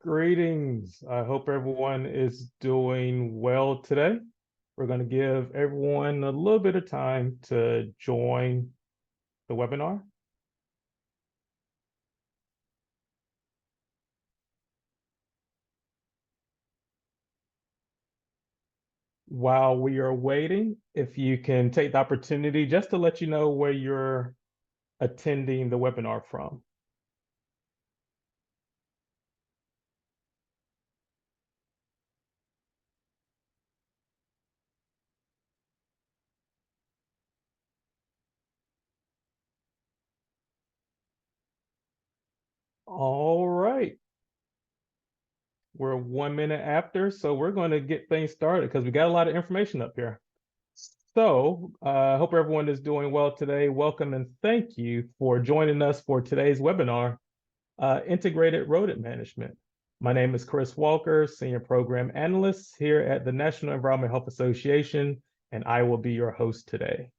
Greetings. I hope everyone is doing well today. We're going to give everyone a little bit of time to join the webinar. While we are waiting, if you can take the opportunity just to let you know where you're attending the webinar from. All right. We're 1 minute after, so we're going to get things started because we got a lot of information up here. So I hope everyone is doing well today. Welcome and thank you for joining us for today's webinar, Integrated Rodent Management. My name is Chris Walker, Senior Program Analyst here at the National Environmental Health Association, and I will be your host today.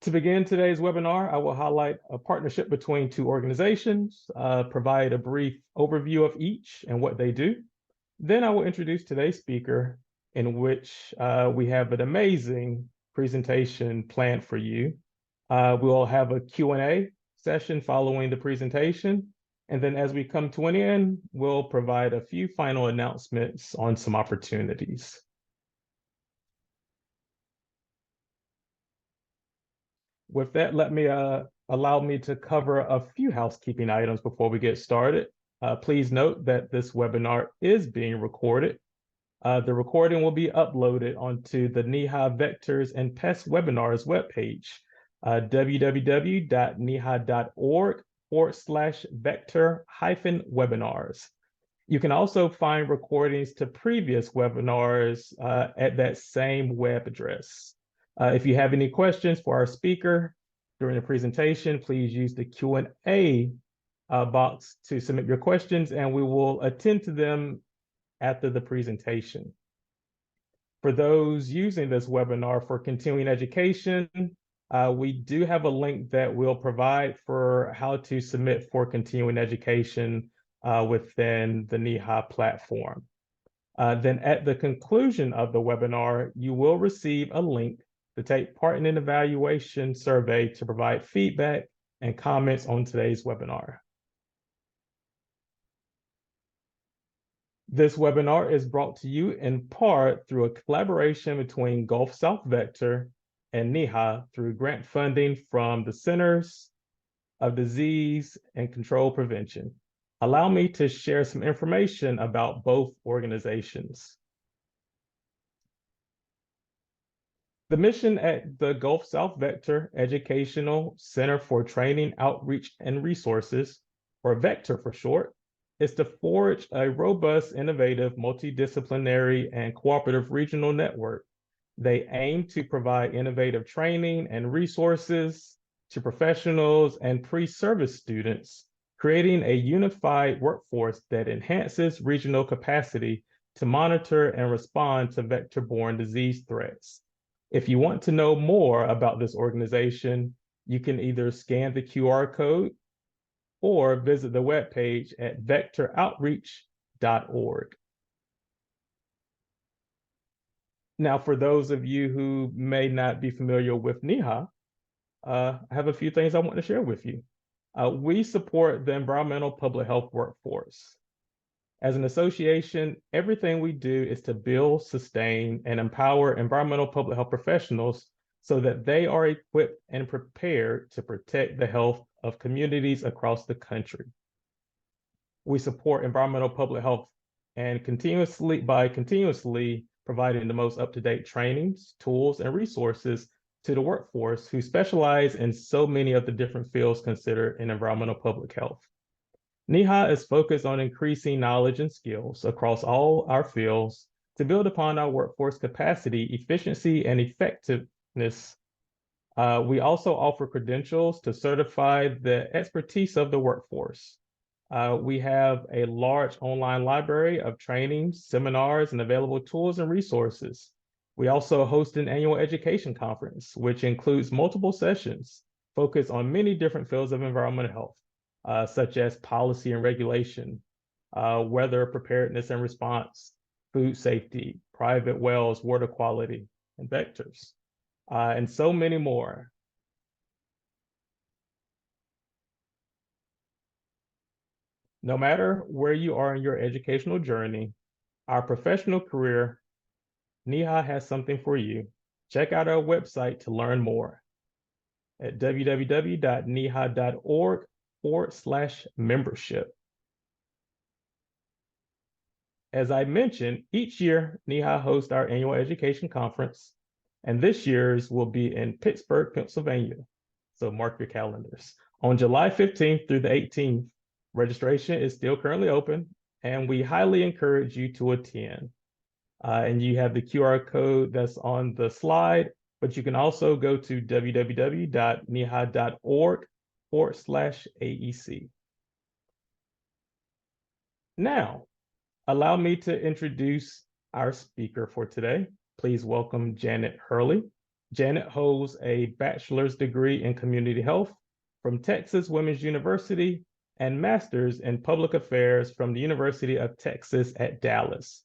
To begin today's webinar, I will highlight a partnership between two organizations, provide a brief overview of each and what they do. Then I will introduce today's speaker, in which we have an amazing presentation planned for you. We'll have a Q&A session following the presentation. And then as we come to an end, we'll provide a few final announcements on some opportunities. With that, allow me to cover a few housekeeping items before we get started. Please note that this webinar is being recorded. The recording will be uploaded onto the NEHA Vectors and Pests webinars webpage, www.neha.org/vector-webinars. You can also find recordings to previous webinars at that same web address. If you have any questions for our speaker during the presentation, please use the Q&A box to submit your questions, and we will attend to them after the presentation. For those using this webinar for continuing education, we do have a link that we'll provide for how to submit for continuing education within the NEHA platform. Then at the conclusion of the webinar, you will receive a link to take part in an evaluation survey to provide feedback and comments on today's webinar. This webinar is brought to you in part through a collaboration between Gulf South Vector and NEHA through grant funding from the Centers of Disease and Control Prevention. Allow me to share some information about both organizations. The mission at the Gulf South Vector Educational Center for Training, Outreach, and Resources, or Vector for short, is to forge a robust, innovative, multidisciplinary, and cooperative regional network. They aim to provide innovative training and resources to professionals and pre-service students, creating a unified workforce that enhances regional capacity to monitor and respond to vector-borne disease threats. If you want to know more about this organization, you can either scan the QR code or visit the webpage at vectoroutreach.org. Now, for those of you who may not be familiar with NEHA, I have a few things I want to share with you. We support the environmental public health workforce. As an association, everything we do is to build, sustain, and empower environmental public health professionals so that they are equipped and prepared to protect the health of communities across the country. We support environmental public health and continuously providing the most up-to-date trainings, tools, and resources to the workforce who specialize in so many of the different fields considered in environmental public health. NEHA is focused on increasing knowledge and skills across all our fields to build upon our workforce capacity, efficiency, and effectiveness. We also offer credentials to certify the expertise of the workforce. We have a large online library of trainings, seminars, and available tools and resources. We also host an annual education conference, which includes multiple sessions focused on many different fields of environmental health. such as policy and regulation, weather preparedness and response, food safety, private wells, water quality, and vectors, and so many more. No matter where you are in your educational journey, our professional career, NEHA has something for you. Check out our website to learn more at www.neha.org/membership. As I mentioned, each year NEHA hosts our annual education conference, and this year's will be in Pittsburgh, Pennsylvania. So mark your calendars. On July 15th through the 18th, registration is still currently open, and we highly encourage you to attend. And you have the QR code that's on the slide, but you can also go to www.neha.org/AEC. Now, allow me to introduce our speaker for today. Please welcome Janet Hurley. Janet holds a bachelor's degree in community health from Texas Women's University and master's in public affairs from the University of Texas at Dallas.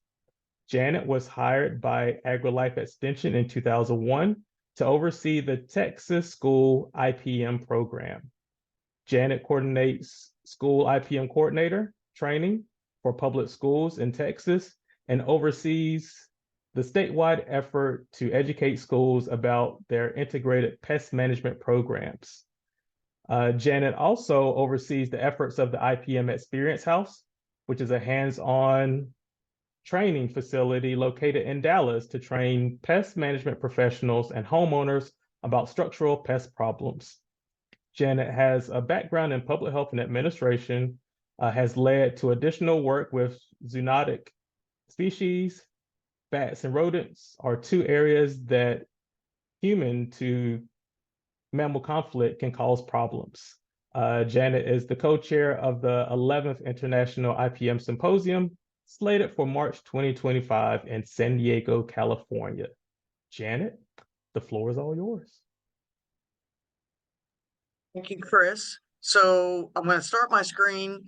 Janet was hired by AgriLife Extension in 2001 to oversee the Texas School IPM program. Janet coordinates school IPM coordinator training for public schools in Texas and oversees the statewide effort to educate schools about their integrated pest management programs. Janet also oversees the efforts of the IPM Experience House, which is a hands-on training facility located in Dallas to train pest management professionals and homeowners about structural pest problems. Janet has a background in public health and administration, has led to additional work with zoonotic species. Bats and rodents are two areas that human to mammal conflict can cause problems. Janet is the co-chair of the 11th International IPM Symposium, slated for March 2025 in San Diego, California. Janet, the floor is all yours. Thank you, Chris. So I'm going to start my screen.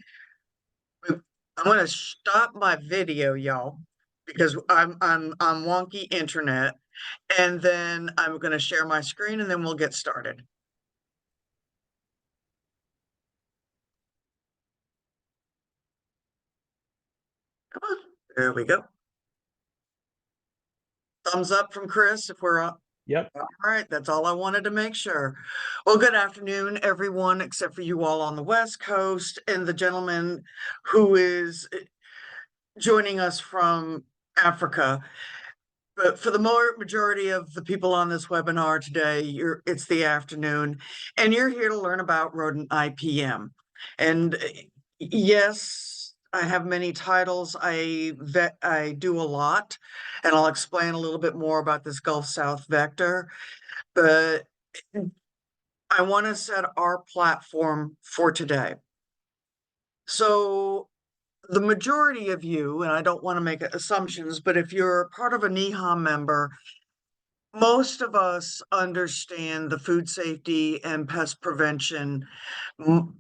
I'm going to stop my video, y'all, because I'm wonky internet, and then I'm going to share my screen, and then we'll get started. Come on, there we go. Thumbs up from Chris if we're up. Yep. All right, that's all I wanted to make sure. Well, good afternoon, everyone, except for you all on the West Coast and the gentleman who is joining us from Africa. But for the majority of the people on this webinar today, it's the afternoon, and you're here to learn about rodent IPM. And yes, I have many titles. I do a lot, and I'll explain a little bit more about this Gulf South vector. But I want to set our platform for today. So the majority of you, and I don't want to make assumptions, but if you're part of a NEHA member, most of us understand the food safety and pest prevention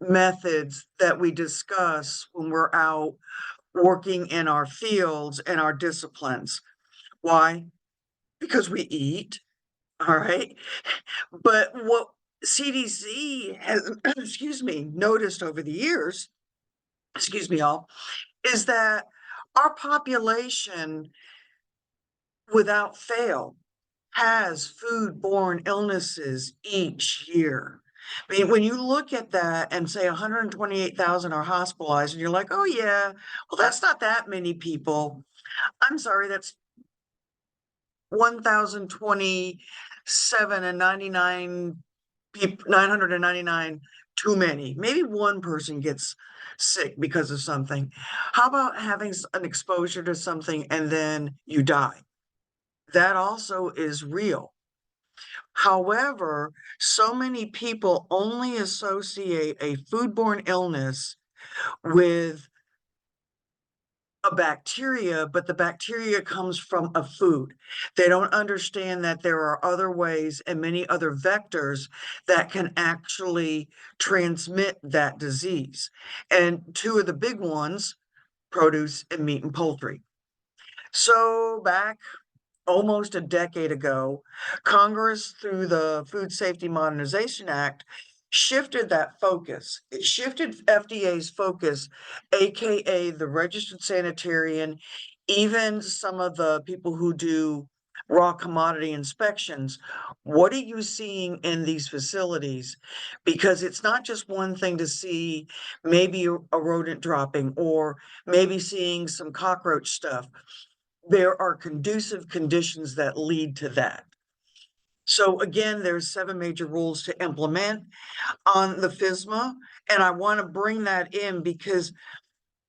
methods that we discuss when we're out working in our fields and our disciplines. Why? Because we eat, all right? But what CDC has, excuse me, noticed over the years, excuse me all, is that our population, without fail, has foodborne illnesses each year. I mean, when you look at that and say 128,000 are hospitalized, and you're like, oh, yeah, well, that's not that many people. I'm sorry, that's 1,027 and 999 too many. Maybe one person gets sick because of something. How about having an exposure to something and then you die? That also is real. However, so many people only associate a foodborne illness with a bacteria, but the bacteria comes from a food. They don't understand that there are other ways and many other vectors that can actually transmit that disease. And two of the big ones, produce and meat and poultry. So back almost a decade ago, Congress, through the Food Safety Modernization Act, shifted that focus. It shifted FDA's focus, AKA the registered sanitarian, even some of the people who do raw commodity inspections. What are you seeing in these facilities? Because it's not just one thing to see maybe a rodent dropping or maybe seeing some cockroach stuff. There are conducive conditions that lead to that. So again, there's 7 major rules to implement on the FSMA, and I want to bring that in because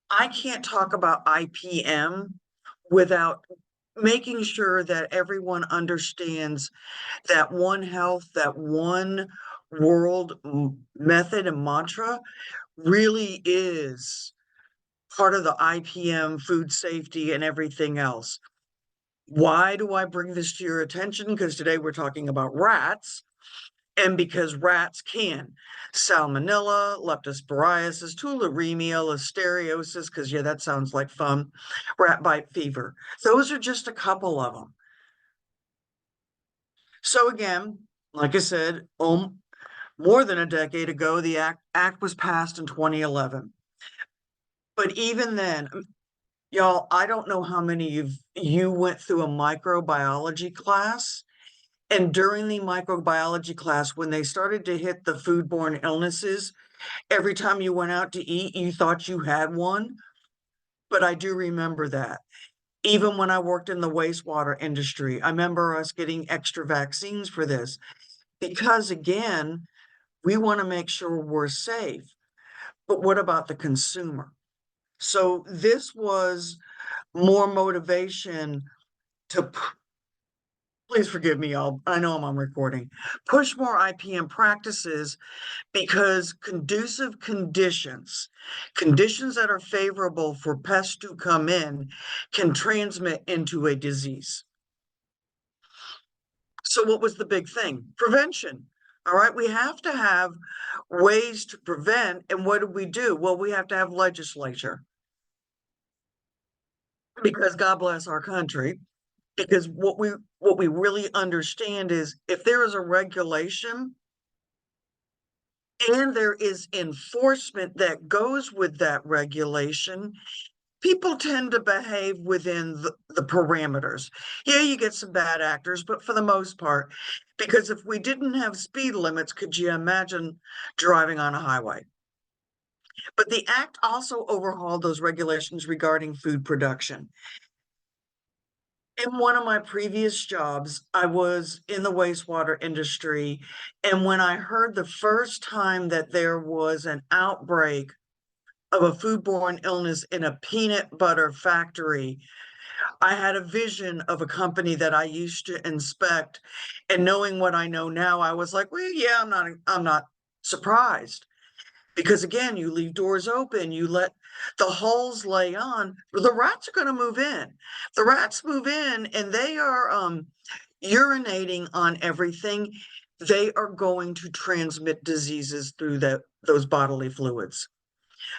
I can't talk about IPM without making sure that everyone understands that One Health, that One World method and mantra really is part of the IPM, food safety, and everything else. Why do I bring this to your attention? Because today we're talking about rats, and because rats can salmonella, leptospirosis, tularemia, listeriosis, because yeah, that sounds like fun, rat bite fever. Those are just a couple of them. So again, like I said, more than a decade ago, the act was passed in 2011. But even then, y'all, I don't know how many of you went through a microbiology class. And during the microbiology class, when they started to hit the foodborne illnesses, every time you went out to eat, you thought you had one. But I do remember that. Even when I worked in the wastewater industry, I remember us getting extra vaccines for this. Because again, we want to make sure we're safe. But what about the consumer? So this was more motivation to please forgive me, y'all. I know I'm on recording. Push more IPM practices because conducive conditions, conditions that are favorable for pests to come in, can transmit into a disease. So what was the big thing? Prevention. All right, we have to have ways to prevent. And what do? Well, we have to have legislature. Because God bless our country. Because what we really understand is if there is a regulation and there is enforcement that goes with that regulation, people tend to behave within the parameters. Yeah, you get some bad actors, but for the most part, because if we didn't have speed limits, could you imagine driving on a highway? But the act also overhauled those regulations regarding food production. In one of my previous jobs, I was in the wastewater industry. And when I heard the first time that there was an outbreak of a foodborne illness in a peanut butter factory, I had a vision of a company that I used to inspect. And knowing what I know now, I was like, well, yeah, I'm not surprised. Because again, you leave doors open, you let the holes lay on, the rats are going to move in. The rats move in and they are urinating on everything. They are going to transmit diseases through those bodily fluids.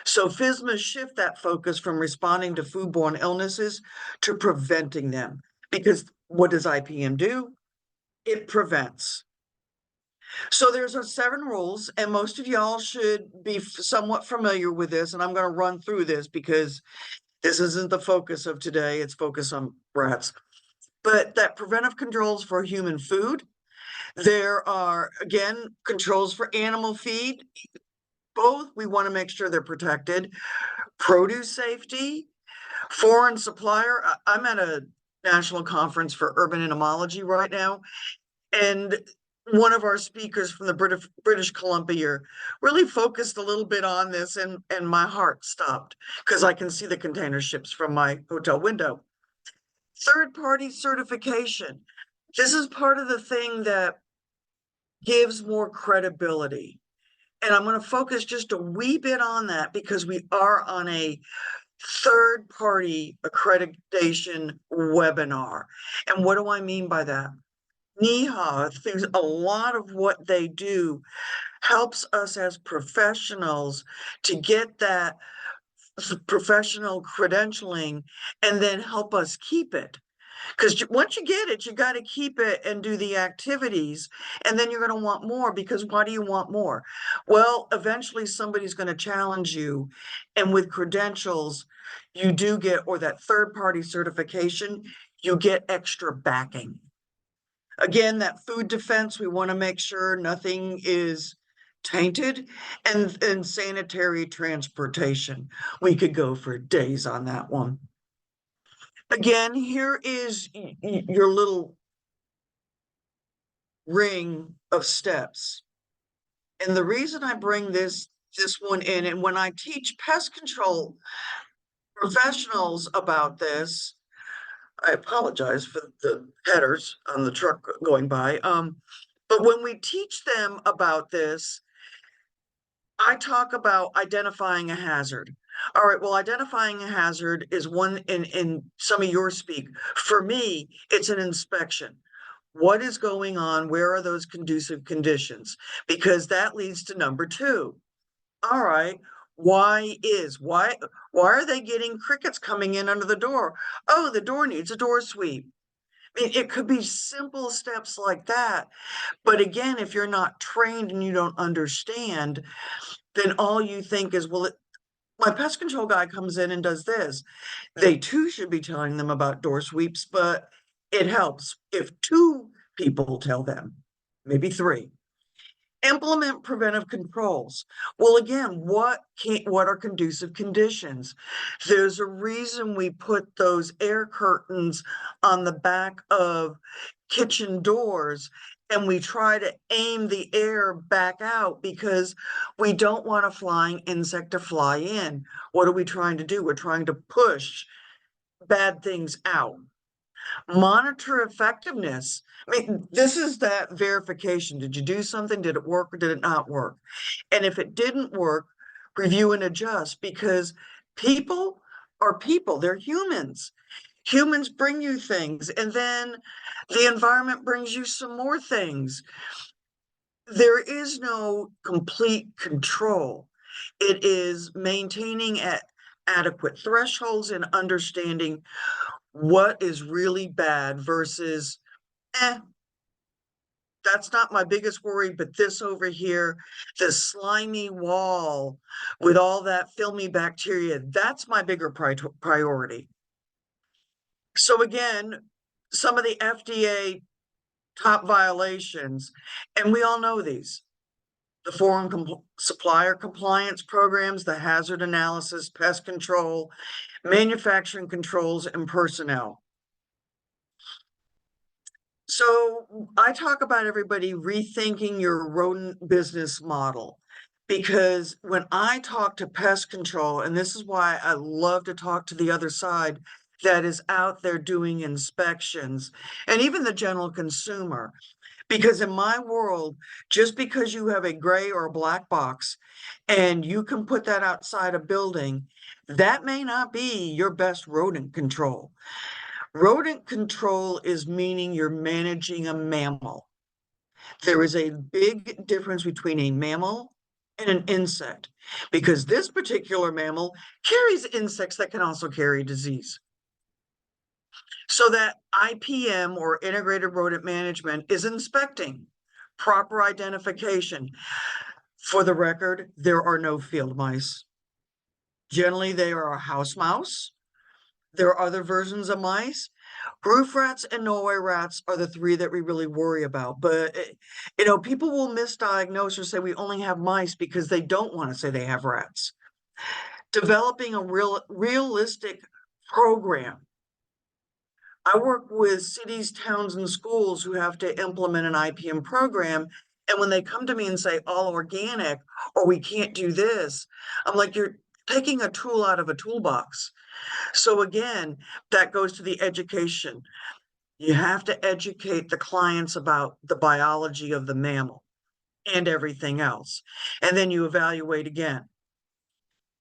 So FSMA shift that focus from responding to foodborne illnesses to preventing them. Because what does IPM do? It prevents. So there's 7 rules, and most of y'all should be somewhat familiar with this, and I'm going to run through this because this isn't the focus of today, it's focus on rats. But that preventive controls for human food. There are, again, controls for animal feed. Both, we want to make sure they're protected. Produce safety, foreign supplier. I'm at a national conference for urban entomology right now, and one of our speakers from the British Columbia really focused a little bit on this, and my heart stopped because I can see the container ships from my hotel window. Third-party certification. This is part of the thing that gives more credibility. And I'm going to focus just a wee bit on that because we are on a third-party accreditation webinar. And what do I mean by that? NEHA, through a lot of what they do, helps us as professionals to get that professional credentialing and then help us keep it. Because once you get it, you got to keep it and do the activities. And then you're going to want more, because why do you want more? Well, eventually somebody's going to challenge you. And with credentials, you do get, or that third-party certification, you get extra backing. Again, that food defense, we want to make sure nothing is tainted, and sanitary transportation. We could go for days on that one. Again, here is your little ring of steps. And the reason I bring this one in, and when I teach pest control professionals about this, I apologize for the headers on the truck going by. But when we teach them about this, I talk about identifying a hazard. All right, well, identifying a hazard is one in some of your speak. For me, it's an inspection. What is going on? Where are those conducive conditions? Because that leads to number two. All right, why are they getting crickets coming in under the door? Oh, the door needs a door sweep. I mean, it could be simple steps like that. But again, if you're not trained and you don't understand, then all you think is, well, my pest control guy comes in and does this. They too should be telling them about door sweeps, but it helps if two people tell them, maybe three. Implement preventive controls. Well, again, what are conducive conditions? There's a reason we put those air curtains on the back of kitchen doors, and we try to aim the air back out because we don't want a flying insect to fly in. What are we trying to do? We're trying to push bad things out. Monitor effectiveness. I mean, this is that verification. Did you do something? Did it work or did it not work? And if it didn't work, review and adjust, because people are people. They're humans. Humans bring you things, and then the environment brings you some more things. There is no complete control. It is maintaining at adequate thresholds and understanding what is really bad versus, that's not my biggest worry, but this over here, the slimy wall with all that filmy bacteria, that's my bigger priority. So again, some of the FDA top violations, and we all know these: the foreign supplier compliance programs, the hazard analysis, pest control, manufacturing controls, and personnel. So I talk about everybody rethinking your rodent business model, because when I talk to pest control, and this is why I love to talk to the other side that is out there doing inspections, and even the general consumer, because in my world, just because you have a gray or a black box and you can put that outside a building, that may not be your best rodent control. Rodent control is meaning you're managing a mammal. There is a big difference between a mammal and an insect, because this particular mammal carries insects that can also carry disease. So that IPM, or integrated rodent management, is inspecting proper identification. For the record, there are no field mice. Generally, they are a house mouse. There are other versions of mice. Roof rats and Norway rats are the three that we really worry about. But, people will misdiagnose or say we only have mice because they don't want to say they have rats. Developing a realistic program. I work with cities, towns, and schools who have to implement an IPM program. And when they come to me and say all organic, or we can't do this, I'm like, you're taking a tool out of a toolbox. So again, that goes to the education. You have to educate the clients about the biology of the mammal and everything else. And then you evaluate again.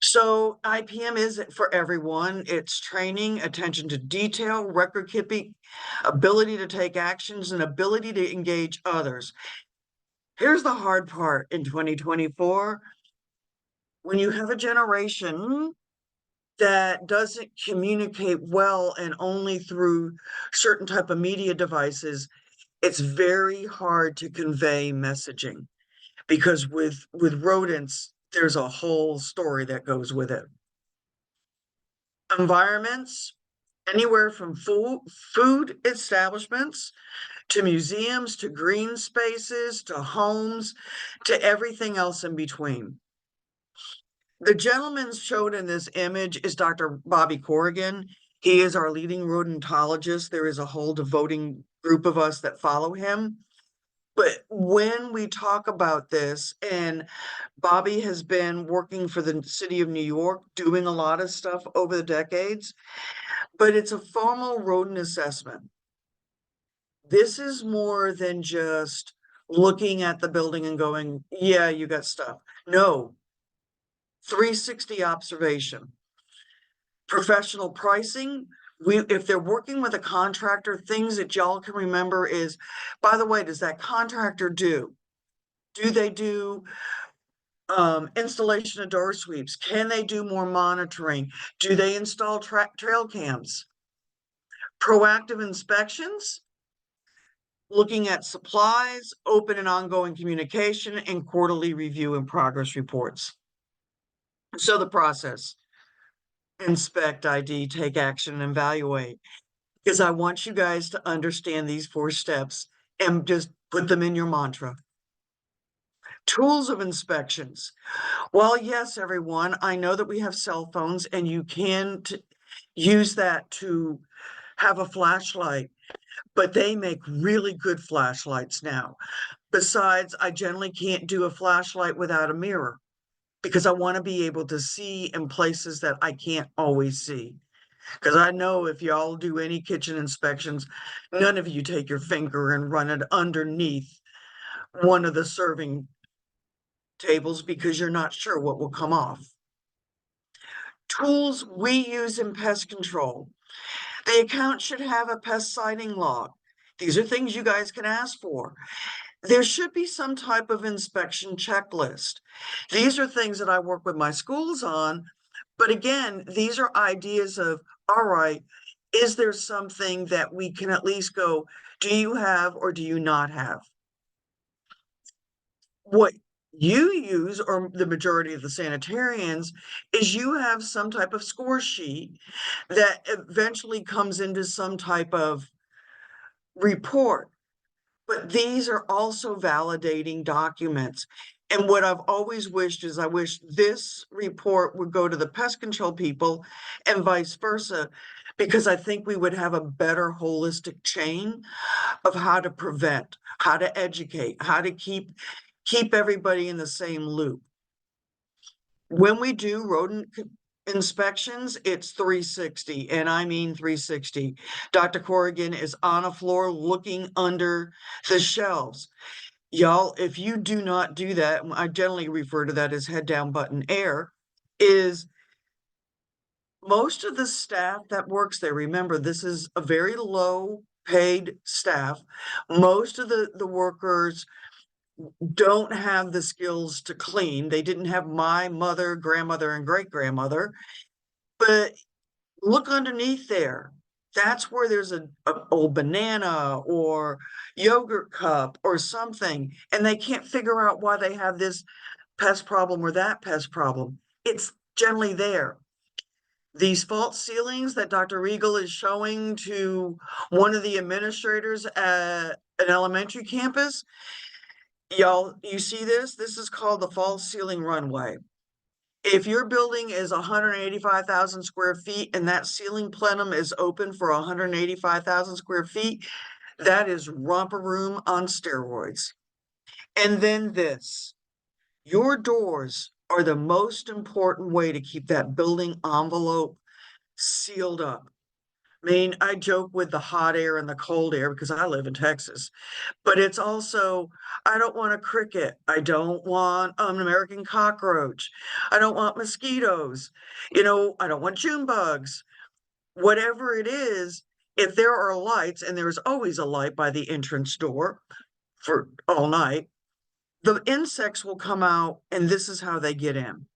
So IPM is for everyone. It's training, attention to detail, record keeping, ability to take actions, and ability to engage others. Here's the hard part in 2024. When you have a generation that doesn't communicate well and only through certain type of media devices, it's very hard to convey messaging because with rodents, there's a whole story that goes with it. Environments, anywhere from food establishments to museums to green spaces to homes to everything else in between. The gentleman shown in this image is Dr. Bobby Corrigan. He is our leading rodentologist. There is a whole devoting group of us that follow him. But when we talk about this, and Bobby has been working for the city of New York, doing a lot of stuff over the decades, but it's a formal rodent assessment. This is more than just looking at the building and going, yeah, you got stuff. No, 360 observation. Professional pricing. If they're working with a contractor, things that y'all can remember is, by the way, does that contractor do? Do they do installation of door sweeps? Can they do more monitoring? Do they install trail cams? Proactive inspections, looking at supplies, open and ongoing communication, and quarterly review and progress reports. So the process: inspect, ID, take action, and evaluate. Because I want you guys to understand these 4 steps and just put them in your mantra. Tools of inspections. Well, yes, everyone, I know that we have cell phones and you can use that to have a flashlight, but they make really good flashlights now. Besides, I generally can't do a flashlight without a mirror because I want to be able to see in places that I can't always see. Because I know if y'all do any kitchen inspections, none of you take your finger and run it underneath one of the serving tables because you're not sure what will come off. Tools we use in pest control. The account should have a pest sighting log. These are things you guys can ask for. There should be some type of inspection checklist. These are things that I work with my schools on. But again, these are ideas of, all right, is there something that we can at least go, do you have or do you not have? What you use, or the majority of the sanitarians, is you have some type of score sheet that eventually comes into some type of report. But these are also validating documents. And what I've always wished is I wish this report would go to the pest control people and vice versa, because I think we would have a better holistic chain of how to prevent, how to educate, how to keep everybody in the same loop. When we do rodent inspections, it's 360, and I mean 360. Dr. Corrigan is on a floor looking under the shelves. Y'all, if you do not do that, I generally refer to that as head down button air, is most of the staff that works there, remember, this is a very low paid staff. Most of the workers don't have the skills to clean. They didn't have my mother, grandmother, and great grandmother. But look underneath there. That's where there's a old banana or yogurt cup or something, and they can't figure out why they have this pest problem or that pest problem. It's generally there. These false ceilings that Dr. Regal is showing to one of the administrators at an elementary campus, y'all, you see this? This is called the false ceiling runway. If your building is 185,000 square feet and that ceiling plenum is open for 185,000 square feet, that is romper room on steroids. And then this, your doors are the most important way to keep that building envelope sealed up. I mean, I joke with the hot air and the cold air because I live in Texas, but it's also, I don't want a cricket. I don't want an American cockroach. I don't want mosquitoes. I don't want June bugs. Whatever it is, if there are lights, and there's always a light by the entrance door for all night, the insects will come out, and this is how they get in.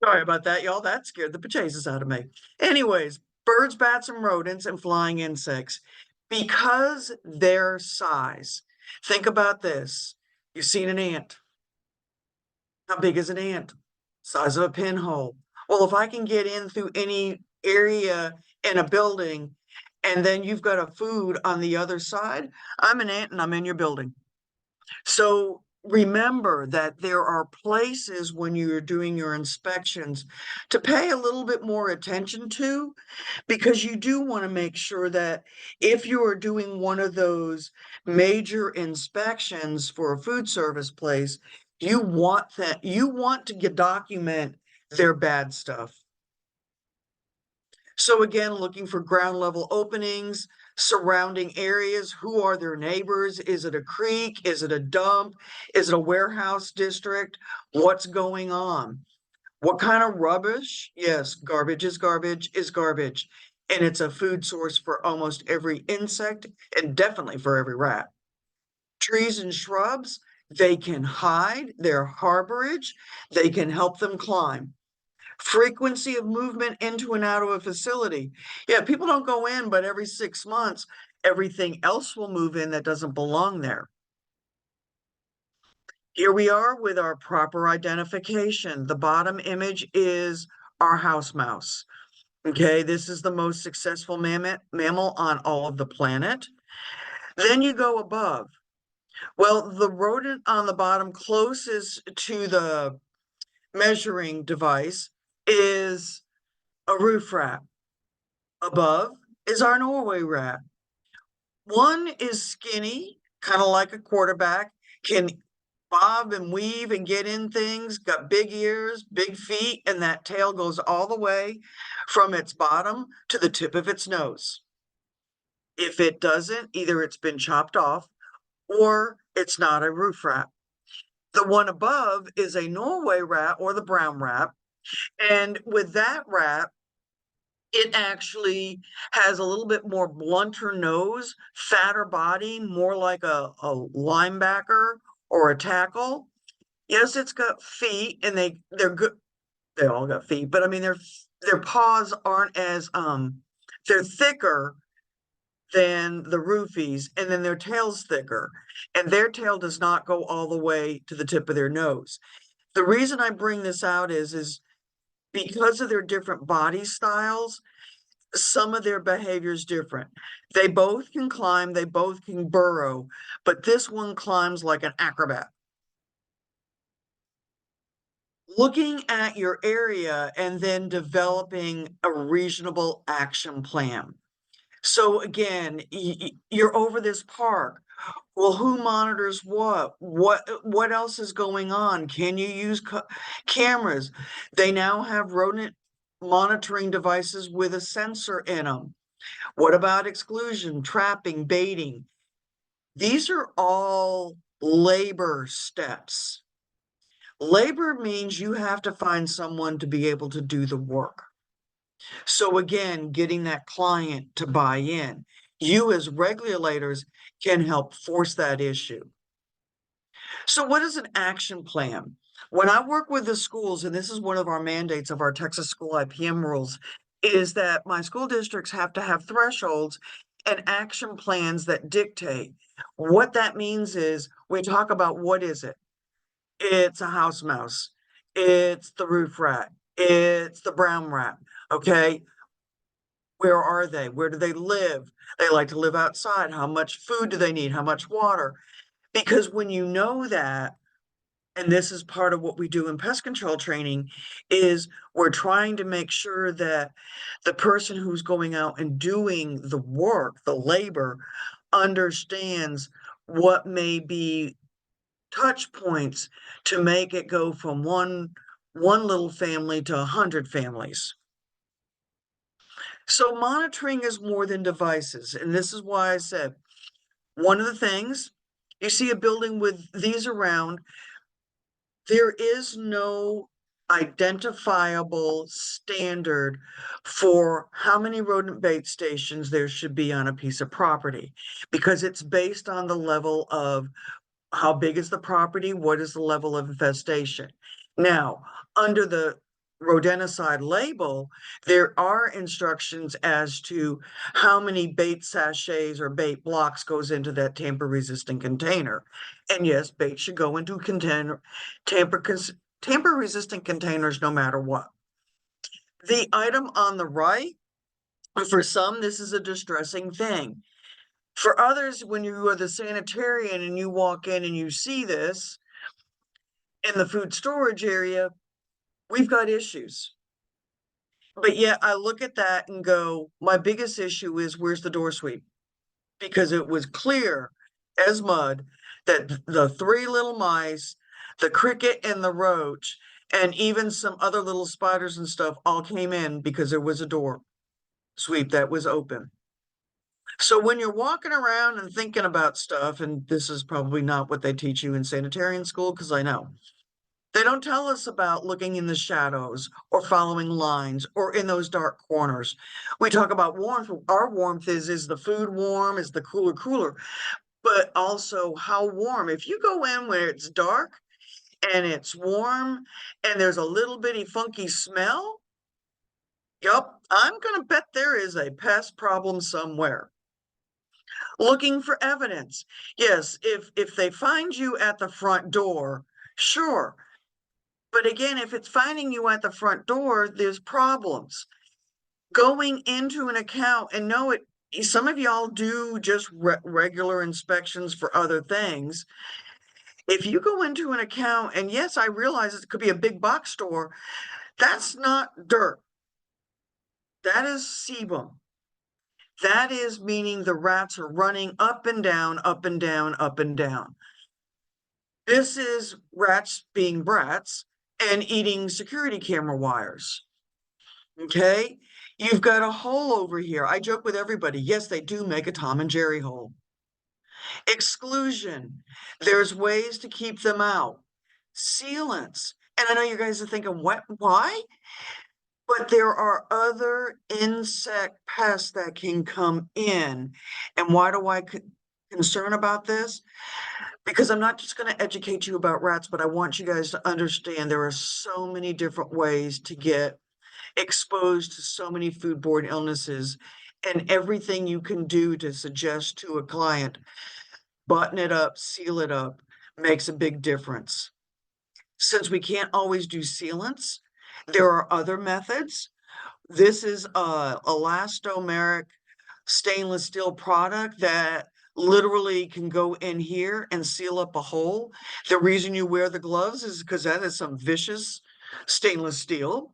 Sorry about that, y'all. That scared the bejesus out of me. Anyways, birds, bats, and rodents and flying insects, because their size. Think about this. You've seen an ant. How big is an ant? Size of a pinhole. Well, if I can get in through any area in a building and then you've got a food on the other side, I'm an ant and I'm in your building. So remember that there are places when you're doing your inspections to pay a little bit more attention to, because you do want to make sure that if you are doing one of those major inspections for a food service place, you want to document their bad stuff. So again, looking for ground level openings, surrounding areas. Who are their neighbors? Is it a creek? Is it a dump? Is it a warehouse district? What's going on? What kind of rubbish? Yes, garbage is garbage is garbage. And it's a food source for almost every insect and definitely for every rat. Trees and shrubs, they can hide, they're harborage, they can help them climb. Frequency of movement into and out of a facility. Yeah, people don't go in, but every 6 months, everything else will move in that doesn't belong there. Here we are with our proper identification. The bottom image is our house mouse. Okay, this is the most successful mammal on all of the planet. Then you go above. Well, the rodent on the bottom closest to the measuring device is a roof rat. Above is our Norway rat. One is skinny, kind of like a quarterback, can bob and weave and get in things, got big ears, big feet, and that tail goes all the way from its bottom to the tip of its nose. If it doesn't, either it's been chopped off or it's not a roof rat. The one above is a Norway rat or the brown rat. And with that rat, it actually has a little bit more blunter nose, fatter body, more like a linebacker or a tackle. Yes, it's got feet and they're good. They all got feet, but I mean their paws aren't as they're thicker than the roofies, and then their tail's thicker. And their tail does not go all the way to the tip of their nose. The reason I bring this out is because of their different body styles, some of their behavior is different. They both can climb, they both can burrow, but this one climbs like an acrobat. Looking at your area and then developing a reasonable action plan. So again, you're over this park. Well, who monitors what? What else is going on? Can you use cameras? They now have rodent monitoring devices with a sensor in them. What about exclusion, trapping, baiting? These are all labor steps. Labor means you have to find someone to be able to do the work. So again, getting that client to buy in. You as regulators can help force that issue. So what is an action plan? When I work with the schools, and this is one of our mandates of our Texas School IPM rules, is that my school districts have to have thresholds and action plans that dictate. What that means is we talk about what is it? It's a house mouse. It's the roof rat. It's the brown rat. Okay. Where are they? Where do they live? They like to live outside. How much food do they need? How much water? Because when you know that, and this is part of what we do in pest control training, is we're trying to make sure that the person who's going out and doing the work, the labor, understands what may be touch points to make it go from one one little family to 100 families. So monitoring is more than devices. And this is why I said, one of the things, you see a building with these around, there is no identifiable standard for how many rodent bait stations there should be on a piece of property, because it's based on the level of how big is the property, what is the level of infestation. Now, under the rodenticide label, there are instructions as to how many bait sachets or bait blocks goes into that tamper-resistant container. And yes, bait should go into tamper-resistant containers no matter what. The item on the right, for some, this is a distressing thing. For others, when you are the sanitarian and you walk in and you see this in the food storage area, we've got issues. But yet I look at that and go, my biggest issue is where's the door sweep? Because it was clear as mud that the three little mice, the cricket and the roach, and even some other little spiders and stuff all came in because there was a door sweep that was open. So when you're walking around and thinking about stuff, and this is probably not what they teach you in sanitarian school, because I know they don't tell us about looking in the shadows or following lines or in those dark corners. We talk about warmth. Our warmth is the food warm? Is the cooler cooler? But also how warm. If you go in where it's dark and it's warm and there's a little bitty funky smell, yup, I'm gonna bet there is a pest problem somewhere. Looking for evidence. Yes, if they find you at the front door, sure. But again, if it's finding you at the front door, there's problems. Going into an account and know it, some of y'all do just regular inspections for other things. If you go into an account, and yes, I realize it could be a big box store, that's not dirt. That is sebum. That is meaning the rats are running up and down, up and down, up and down. This is rats being brats and eating security camera wires. Okay? You've got a hole over here. I joke with everybody. Yes, they do make a Tom and Jerry hole. Exclusion. There's ways to keep them out. Sealants. And I know you guys are thinking, what? Why? But there are other insect pests that can come in. And why do I concern about this? Because I'm not just going to educate you about rats, but I want you guys to understand there are so many different ways to get exposed to so many foodborne illnesses, and everything you can do to suggest to a client, button it up, seal it up, makes a big difference. Since we can't always do sealants, there are other methods. This is a elastomeric stainless steel product that literally can go in here and seal up a hole. The reason you wear the gloves is because that is some vicious stainless steel.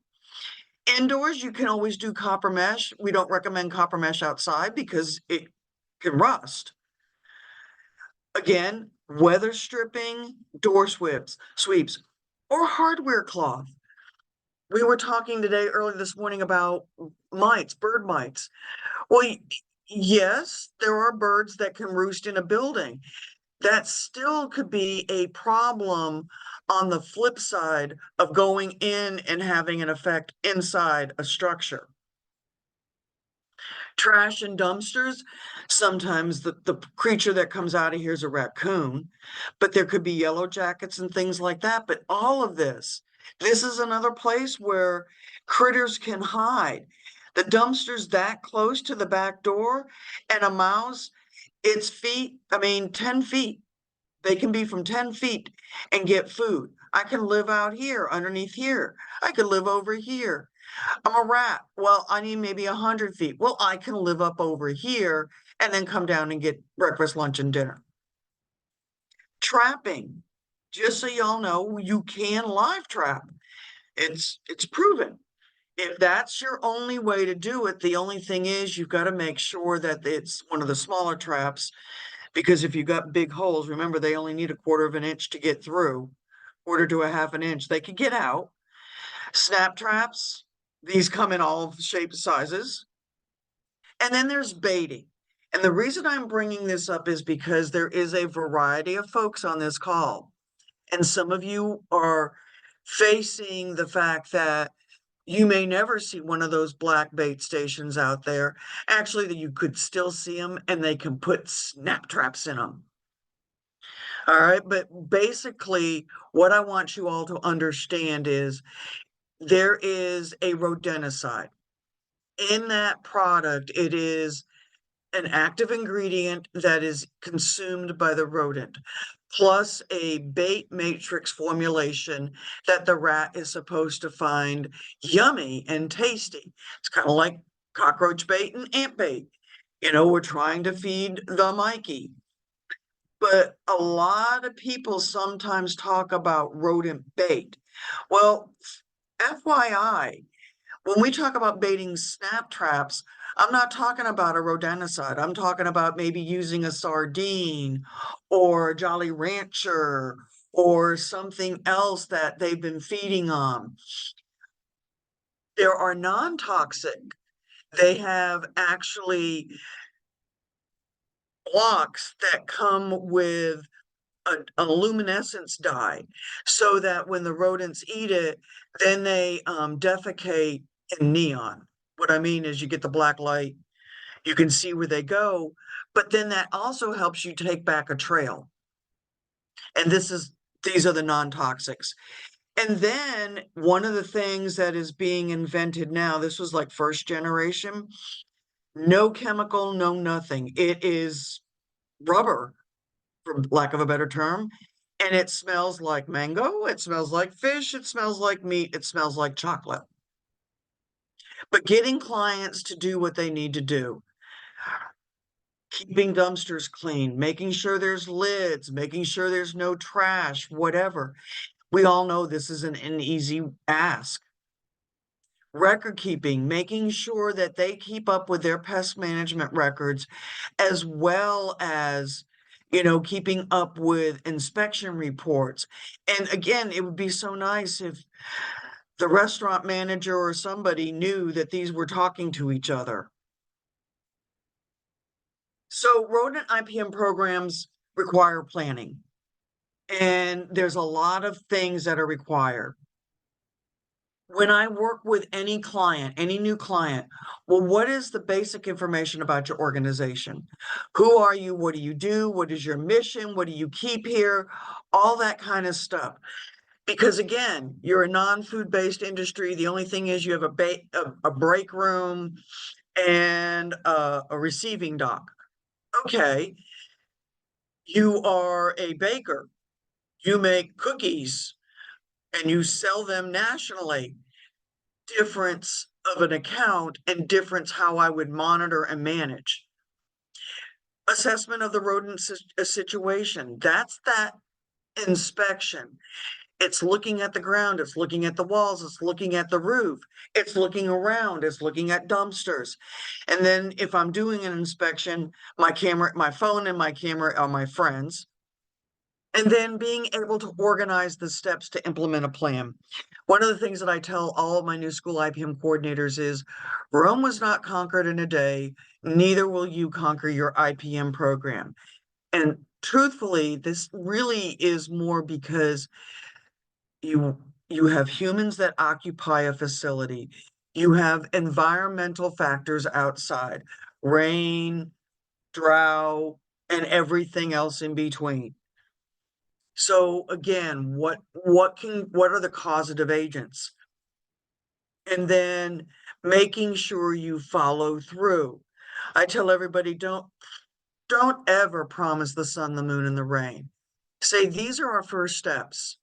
Indoors, you can always do copper mesh. We don't recommend copper mesh outside because it can rust. Again, weather stripping, door sweeps, or hardware cloth. We were talking today early this morning about mites, bird mites. Well, yes, there are birds that can roost in a building. That still could be a problem on the flip side of going in and having an effect inside a structure. Trash and dumpsters, sometimes the creature that comes out of here is a raccoon, but there could be yellow jackets and things like that. But all of this is another place where critters can hide. The dumpster's that close to the back door, and a mouse, its feet, 10 feet. They can be from 10 feet and get food. I can live out here, underneath here. I could live over here. I'm a rat. Well, I need maybe 100 feet. Well, I can live up over here and then come down and get breakfast, lunch, and dinner. Trapping. Just so y'all know, you can live trap. It's proven. If that's your only way to do it, the only thing is you've got to make sure that it's one of the smaller traps, because if you've got big holes, remember they only need 1/4 of an inch to get through, 1/4 to 1/2 an inch. They could get out. Snap traps, these come in all shapes, sizes. And then there's baiting. And the reason I'm bringing this up is because there is a variety of folks on this call. And some of you are facing the fact that you may never see one of those black bait stations out there. Actually, that you could still see them and they can put snap traps in them. All right. But basically, what I want you all to understand is there is a rodenticide. In that product, it is an active ingredient that is consumed by the rodent, plus a bait matrix formulation that the rat is supposed to find yummy and tasty. It's kind of like cockroach bait and ant bait. We're trying to feed the Mikey. But a lot of people sometimes talk about rodent bait. Well, FYI, when we talk about baiting snap traps, I'm not talking about a rodenticide. I'm talking about maybe using a sardine or a Jolly Rancher or something else that they've been feeding on. There are non-toxic. They have actually blocks that come with a luminescence dye so that when the rodents eat it, then they defecate in neon. What I mean is you get the black light, you can see where they go, but then that also helps you take back a trail. And these are the non-toxics. And then one of the things that is being invented now, this was like first generation, no chemical, no nothing. It is rubber, for lack of a better term. And it smells like mango, it smells like fish, it smells like meat, it smells like chocolate. But getting clients to do what they need to do, keeping dumpsters clean, making sure there's lids, making sure there's no trash, whatever. We all know this isn't an easy ask. Record keeping, making sure that they keep up with their pest management records, as well as, keeping up with inspection reports. And again, it would be so nice if the restaurant manager or somebody knew that these were talking to each other. So rodent IPM programs require planning, and there's a lot of things that are required. When I work with any client, any new client, well, what is the basic information about your organization? Who are you? What do you do? What is your mission? What do you keep here? All that kind of stuff. Because again, you're a non-food based industry. The only thing is you have a break room and a receiving dock. Okay, you are a baker. You make cookies and you sell them nationally. Difference of an account and difference how I would monitor and manage. Assessment of the rodent situation. That's that inspection. It's looking at the ground, it's looking at the walls, it's looking at the roof, it's looking around, it's looking at dumpsters. And then if I'm doing an inspection, my phone and my camera are my friends. And then being able to organize the steps to implement a plan. One of the things that I tell all of my new school IPM coordinators is Rome was not conquered in a day, neither will you conquer your IPM program. And truthfully, this really is more because you have humans that occupy a facility. You have environmental factors outside, rain, drought, and everything else in between. So again, what are the causative agents? And then making sure you follow through. I tell everybody, don't ever promise the sun, the moon, and the rain. Say these are our first steps.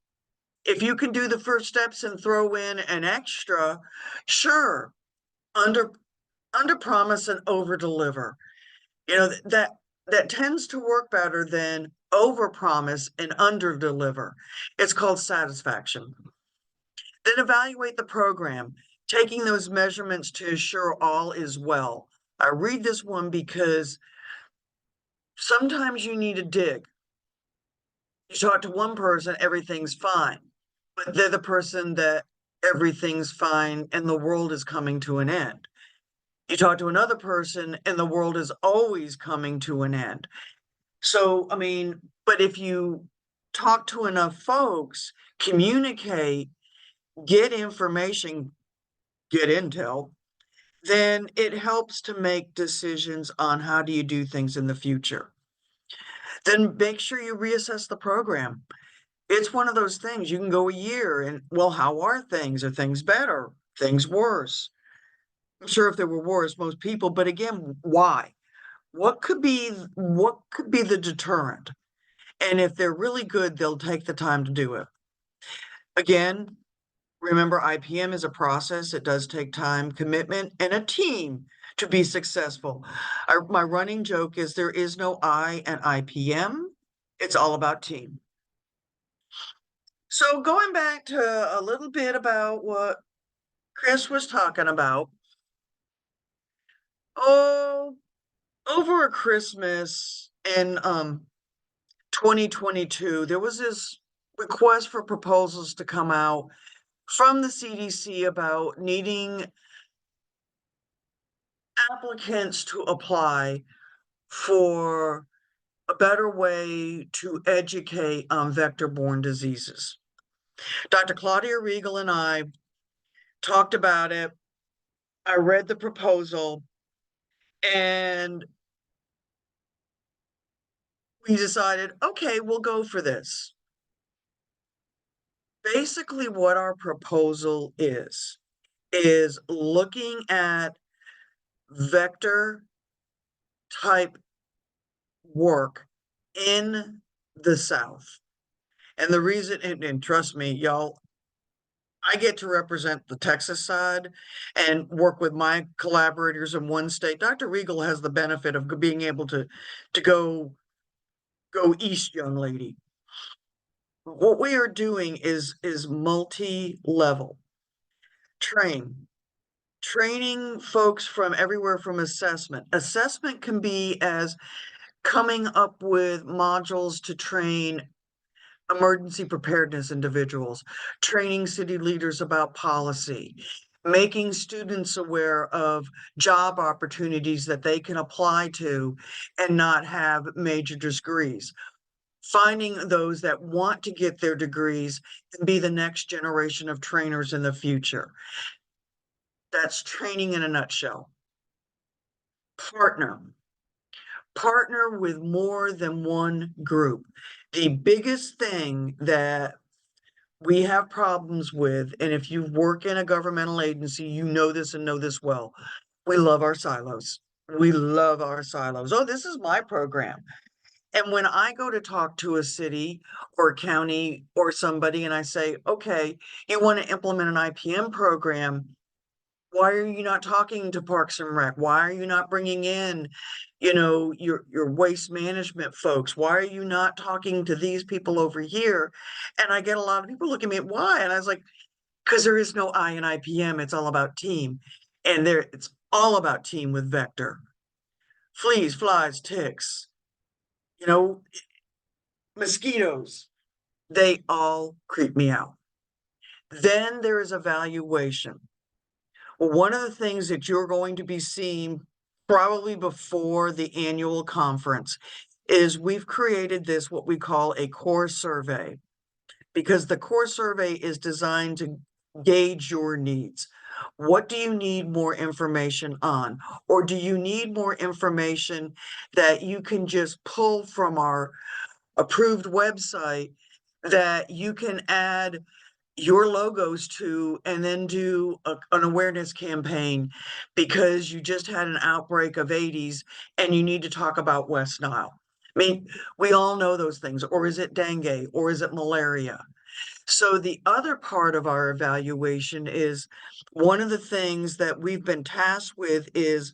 If you can do the first steps and throw in an extra, sure, under promise and over deliver. That tends to work better than over promise and under deliver. It's called satisfaction. Then evaluate the program, taking those measurements to assure all is well. I read this one because sometimes you need to dig. You talk to one person, everything's fine, but they're the person that everything's fine and the world is coming to an end. You talk to another person and the world is always coming to an end. So, I mean, but if you talk to enough folks, communicate, get information, get intel, then it helps to make decisions on how do you do things in the future. Then make sure you reassess the program. It's one of those things you can go a year and, well, how are things? Are things better? Things worse? I'm sure if there were worse, most people, but again, why? What could be the deterrent? And if they're really good, they'll take the time to do it. Again, remember, IPM is a process. It does take time, commitment, and a team to be successful. My running joke is there is no I in IPM. It's all about team. So going back to a little bit about what Chris was talking about. Oh, over a Christmas in 2022, there was this request for proposals to come out from the CDC about needing applicants to apply for a better way to educate on vector-borne diseases. Dr. Claudia Regal and I talked about it. I read the proposal and we decided, okay, we'll go for this. Basically, what our proposal is looking at vector type work in the South. And the reason, and trust me, y'all, I get to represent the Texas side and work with my collaborators in one state. Dr. Regal has the benefit of being able to go east, young lady. What we are doing is multi-level training folks from everywhere from assessment. Assessment can be as coming up with modules to train emergency preparedness individuals, training city leaders about policy, making students aware of job opportunities that they can apply to and not have major degrees, finding those that want to get their degrees and be the next generation of trainers in the future. That's training in a nutshell. Partner with more than one group. The biggest thing that we have problems with, and if you work in a governmental agency, you know this and know this well, we love our silos. We love our silos. Oh, this is my program. And when I go to talk to a city or county or somebody and I say, okay, you want to implement an IPM program, why are you not talking to Parks and Rec? Why are you not bringing in, your waste management folks? Why are you not talking to these people over here? And I get a lot of people looking at me, why? And I was like, because there is no I in IPM. It's all about team. And it's all about team with vector. Fleas, flies, ticks, you know, mosquitoes, they all creep me out. Then there is evaluation. Well, one of the things that you're going to be seeing probably before the annual conference is we've created this, what we call a core survey, because the core survey is designed to gauge your needs. What do you need more information on? Or do you need more information that you can just pull from our approved website that you can add your logos to and then do an awareness campaign because you just had an outbreak of 80s and you need to talk about West Nile? I mean, we all know those things. Or is it dengue? Or is it malaria? So the other part of our evaluation is one of the things that we've been tasked with is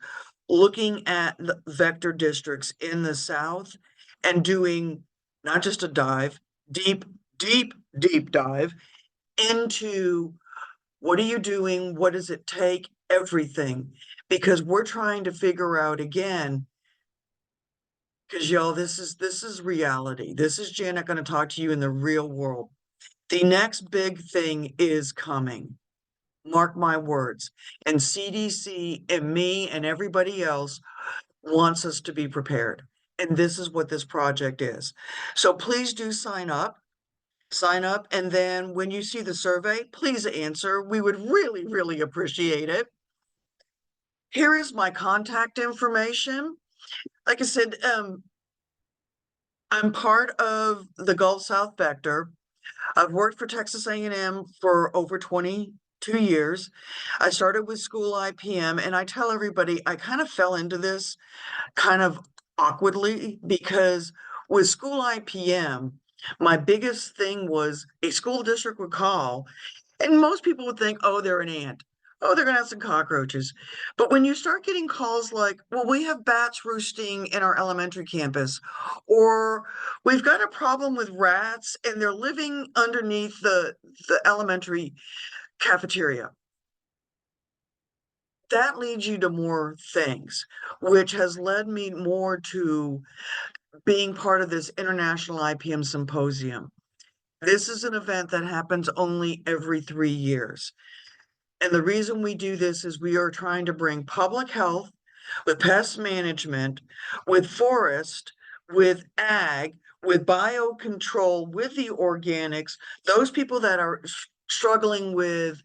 looking at the vector districts in the South and doing not just a dive, deep dive into what are you doing? What does it take? Everything. Because we're trying to figure out again, because y'all, this is reality. This is Janet going to talk to you in the real world. The next big thing is coming. Mark my words. And CDC and me and everybody else wants us to be prepared. And this is what this project is. So please do sign up. Sign up. And then when you see the survey, please answer. We would really, really appreciate it. Here is my contact information. Like I said, I'm part of the Gulf South Vector. I've worked for Texas A&M for over 22 years. I started with school IPM, and I tell everybody I kind of fell into this kind of awkwardly because with school IPM, my biggest thing was a school district would call, and most people would think, oh, they're an ant. Oh, they're going to have some cockroaches. But when you start getting calls like, well, we have bats roosting in our elementary campus, or we've got a problem with rats and they're living underneath the elementary cafeteria. That leads you to more things, which has led me more to being part of this International IPM Symposium. This is an event that happens only every 3 years. And the reason we do this is we are trying to bring public health with pest management, with forest, with ag, with biocontrol, with the organics, those people that are struggling with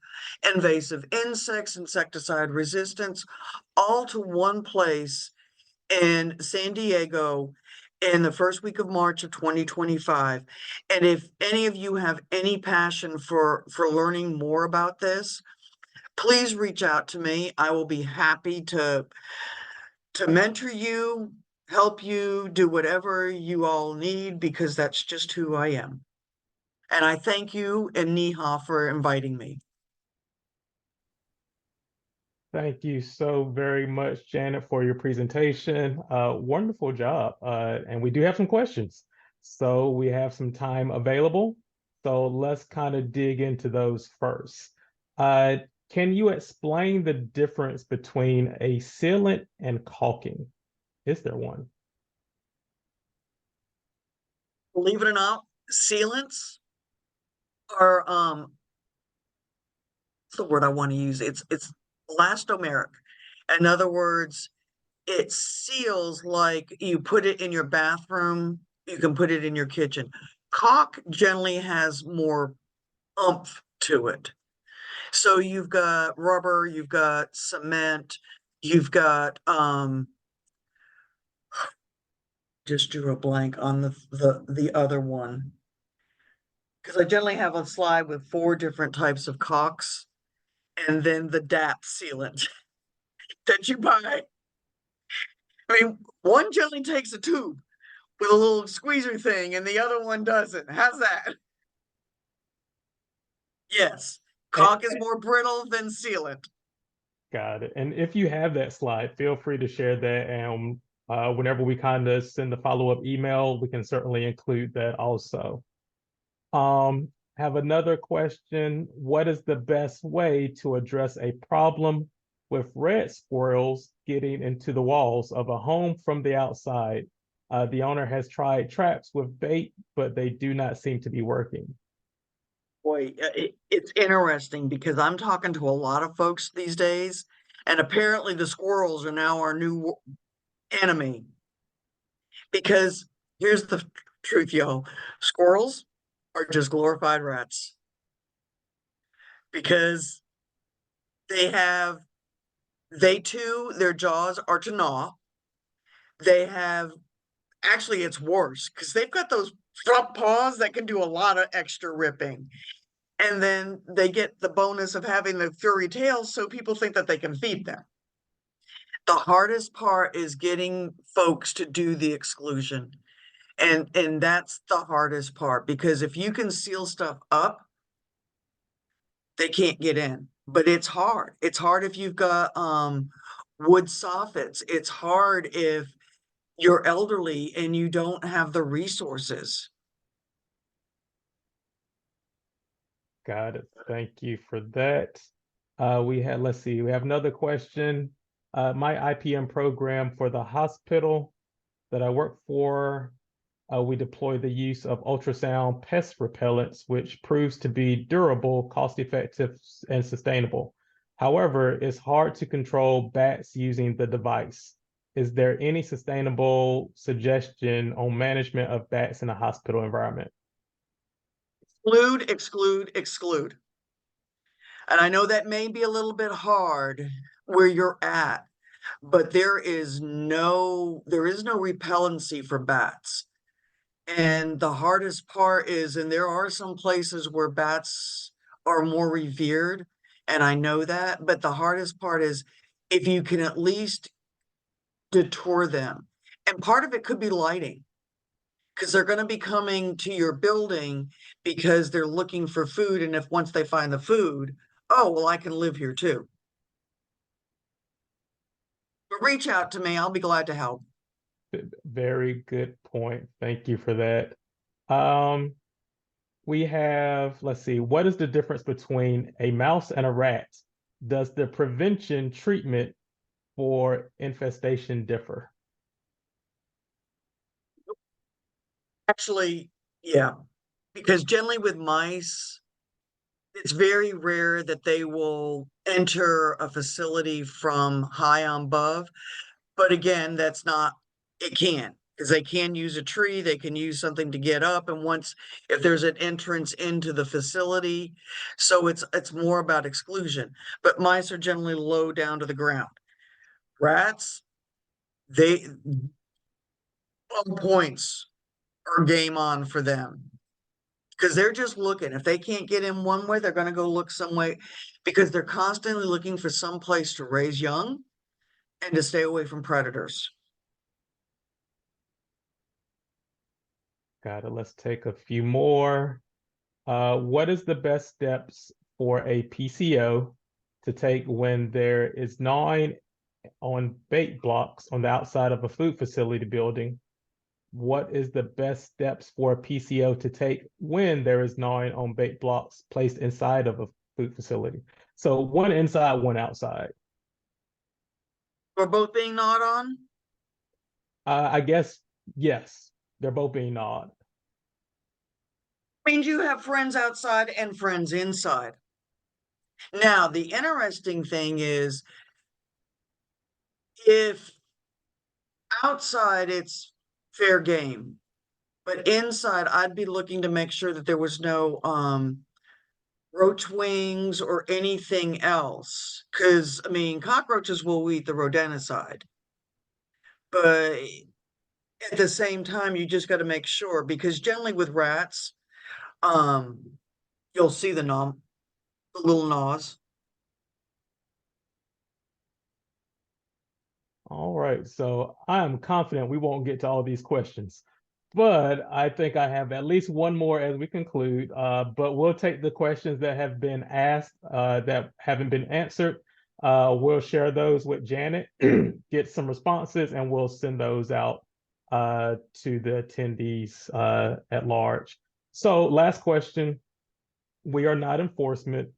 invasive insects, insecticide resistance, all to one place in San Diego in the first week of March of 2025. And if any of you have any passion for learning more about this, please reach out to me. I will be happy to mentor you, help you, do whatever you all need, because that's just who I am. And I thank you and Neha for inviting me. Thank you so very much, Janet, for your presentation. Wonderful job. And we do have some questions. So we have some time available. So let's kind of dig into those first. Can you explain the difference between a sealant and caulking? Is there one? Believe it or not, sealants are what's the word I want to use? It's elastomeric. In other words, it seals like you put it in your bathroom, you can put it in your kitchen. Caulk generally has more oomph to it. So you've got rubber, you've got cement, you've got just drew a blank on the other one. Because I generally have a slide with 4 different types of caulks and then the DAP sealant that you buy. I mean, one generally takes a tube with a little squeezer thing and the other one doesn't. How's that? Yes. Caulk is more brittle than sealant. Got it. And if you have that slide, feel free to share that. And whenever we kind of send the follow-up email, we can certainly include that also. Have another question. What is the best way to address a problem with red squirrels getting into the walls of a home from the outside? The owner has tried traps with bait, but they do not seem to be working. Boy, it's interesting because I'm talking to a lot of folks these days, and apparently the squirrels are now our new enemy. Because here's the truth, y'all. Squirrels are just glorified rats. Because they too, their jaws are to gnaw. They have, actually, it's worse because they've got those front paws that can do a lot of extra ripping. And then they get the bonus of having the furry tails, so people think that they can feed them. The hardest part is getting folks to do the exclusion. And that's the hardest part, because if you can seal stuff up, they can't get in. But it's hard. It's hard if you've got wood soffits. It's hard if you're elderly and you don't have the resources. Got it. Thank you for that. Let's see, we have another question. My IPM program for the hospital that I work for we deploy the use of ultrasound pest repellents, which proves to be durable, cost-effective, and sustainable. However, it's hard to control bats using the device. Is there any sustainable suggestion on management of bats in a hospital environment? Exclude, exclude, exclude. And I know that may be a little bit hard where you're at, but there is no repellency for bats. And the hardest part is, and there are some places where bats are more revered, and I know that, but the hardest part is if you can at least deter them. And part of it could be lighting, because they're going to be coming to your building because they're looking for food. And if once they find the food, oh, well, I can live here too. But reach out to me. I'll be glad to help. Very good point. Thank you for that. Um, we have, let's see, what is the difference between a mouse and a rat? Does the prevention treatment for infestation differ? Actually, yeah, because generally with mice, it's very rare that they will enter a facility from high on above. But again, that's not, it can, because they can use a tree, they can use something to get up. And once, if there's an entrance into the facility, so it's more about exclusion. But mice are generally low down to the ground. Rats, they, all points are game on for them. Because they're just looking. If they can't get in one way, they're going to go look some way because they're constantly looking for some place to raise young and to stay away from predators. Got it. Let's take a few more. What is the best steps for a PCO to take when there is gnawing on bait blocks on the outside of a food facility building? What is the best steps for a PCO to take when there is gnawing on bait blocks placed inside of a food facility? So one inside, one outside. We're both being gnawed on. I guess, yes, they're both being gnawed. Means you have friends outside and friends inside. Now, the interesting thing is if outside it's fair game, but inside I'd be looking to make sure that there was no roach wings or anything else. Because I mean, cockroaches will eat the rodenticide, but at the same time, you just got to make sure because generally with rats, um, you'll see the little gnaws. All right, so I am confident we won't get to all these questions, but I think I have at least one more as we conclude. But we'll take the questions that have been asked that haven't been answered. We'll share those with Janet, get some responses, and we'll send those out to the attendees at large. So last question, we are not enforcement,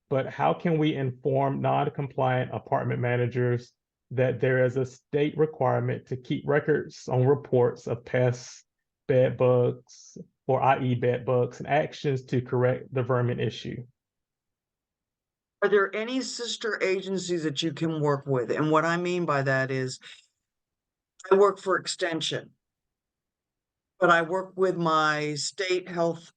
but how can we inform non-compliant apartment managers that there is a state requirement to keep records on reports of pests, bed bugs, or i.e. bed bugs, and actions to correct the vermin issue? Are there any sister agencies that you can work with? And what I mean by that is I work for Extension, but I work with my state health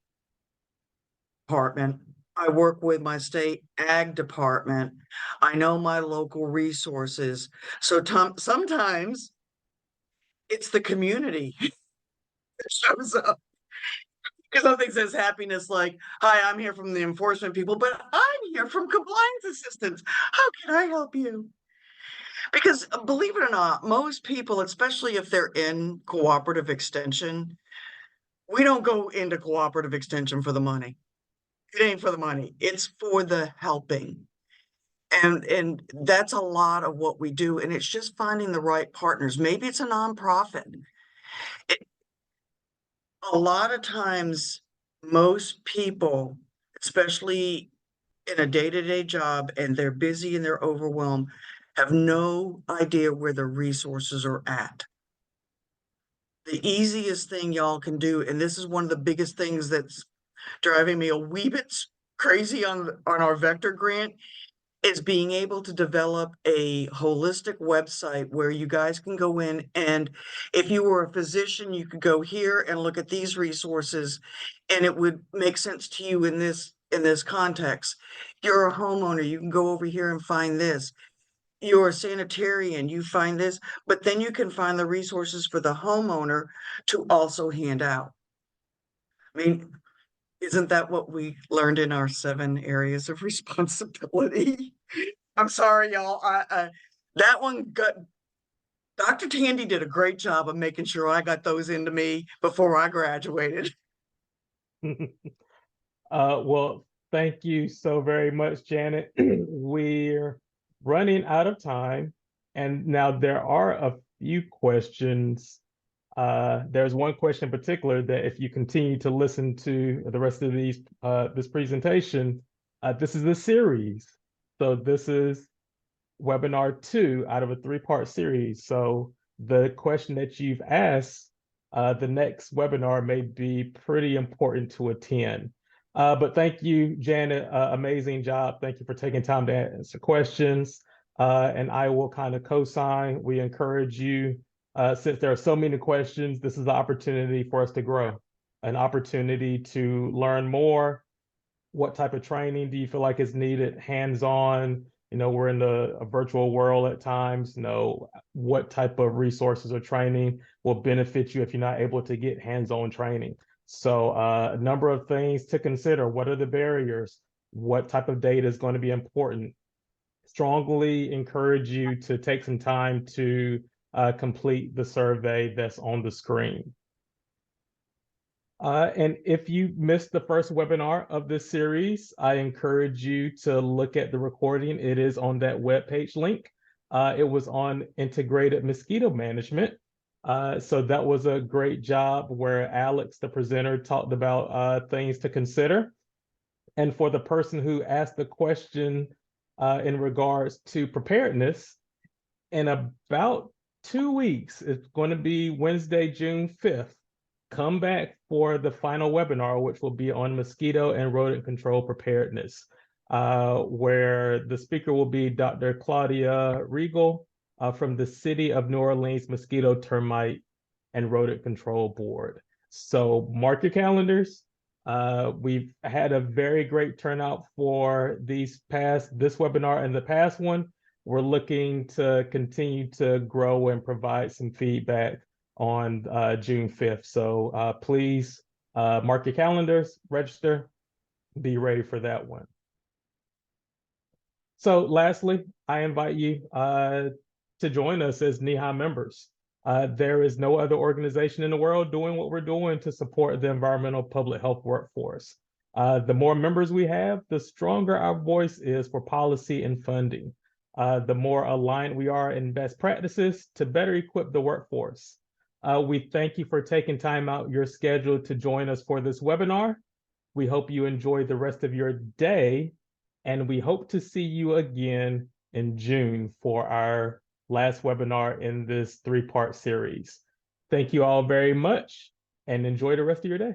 department. I work with my state ag department. I know my local resources. So sometimes it's the community that shows up. Because something says happiness like, hi, I'm here from the enforcement people, but I'm here from compliance assistance. How can I help you? Because believe it or not, most people, especially if they're in cooperative extension, we don't go into cooperative extension for the money. It ain't for the money. It's for the helping. And that's a lot of what we do. And it's just finding the right partners. Maybe it's a nonprofit. It, a lot of times, most people, especially in a day-to-day job, and they're busy and they're overwhelmed, have no idea where the resources are at. The easiest thing y'all can do, and this is one of the biggest things that's driving me a wee bit crazy on our vector grant, is being able to develop a holistic website where you guys can go in, and if you were a physician, you could go here and look at these resources, and it would make sense to you in this context. You're a homeowner, you can go over here and find this. You're a sanitarian, you find this, but then you can find the resources for the homeowner to also hand out. I mean, isn't that what we learned in our 7 areas of responsibility? I'm sorry, y'all. That one got Dr. Tandy did a great job of making sure I got those into me before I graduated. Well, thank you so very much, Janet. We're running out of time, and now there are a few questions. There's one question in particular that if you continue to listen to the rest of this presentation, this is a series. So this is webinar 2 out of a 3-part series. So the question that you've asked, the next webinar may be pretty important to attend. But thank you, Janet. Amazing job. Thank you for taking time to answer questions. And I will kind of co-sign. We encourage you, since there are so many questions, this is an opportunity for us to grow, an opportunity to learn more. What type of training do you feel like is needed? Hands-on, we're in a virtual world at times. What type of resources or training will benefit you if you're not able to get hands-on training? So a number of things to consider. What are the barriers? What type of data is going to be important? Strongly encourage you to take some time to complete the survey that's on the screen. And if you missed the first webinar of this series, I encourage you to look at the recording. It is on that webpage link. It was on integrated mosquito management. So that was a great job where Alex, the presenter, talked about things to consider. And for the person who asked the question in regards to preparedness, in about 2 weeks, it's going to be Wednesday, June 5th. Come back for the final webinar, which will be on mosquito and rodent control preparedness, where the speaker will be Dr. Claudia Regal from the City of New Orleans Mosquito, Termite, and Rodent Control Board. So mark your calendars. We've had a very great turnout for this webinar and the past one. We're looking to continue to grow and provide some feedback on June 5th. So please mark your calendars, register, be ready for that one. So lastly, I invite you to join us as NEHA members. There is no other organization in the world doing what we're doing to support the environmental public health workforce. The more members we have, the stronger our voice is for policy and funding. The more aligned we are in best practices to better equip the workforce. We thank you for taking time out your schedule to join us for this webinar. We hope you enjoy the rest of your day, and we hope to see you again in June for our last webinar in this 3-part series. Thank you all very much, and enjoy the rest of your day.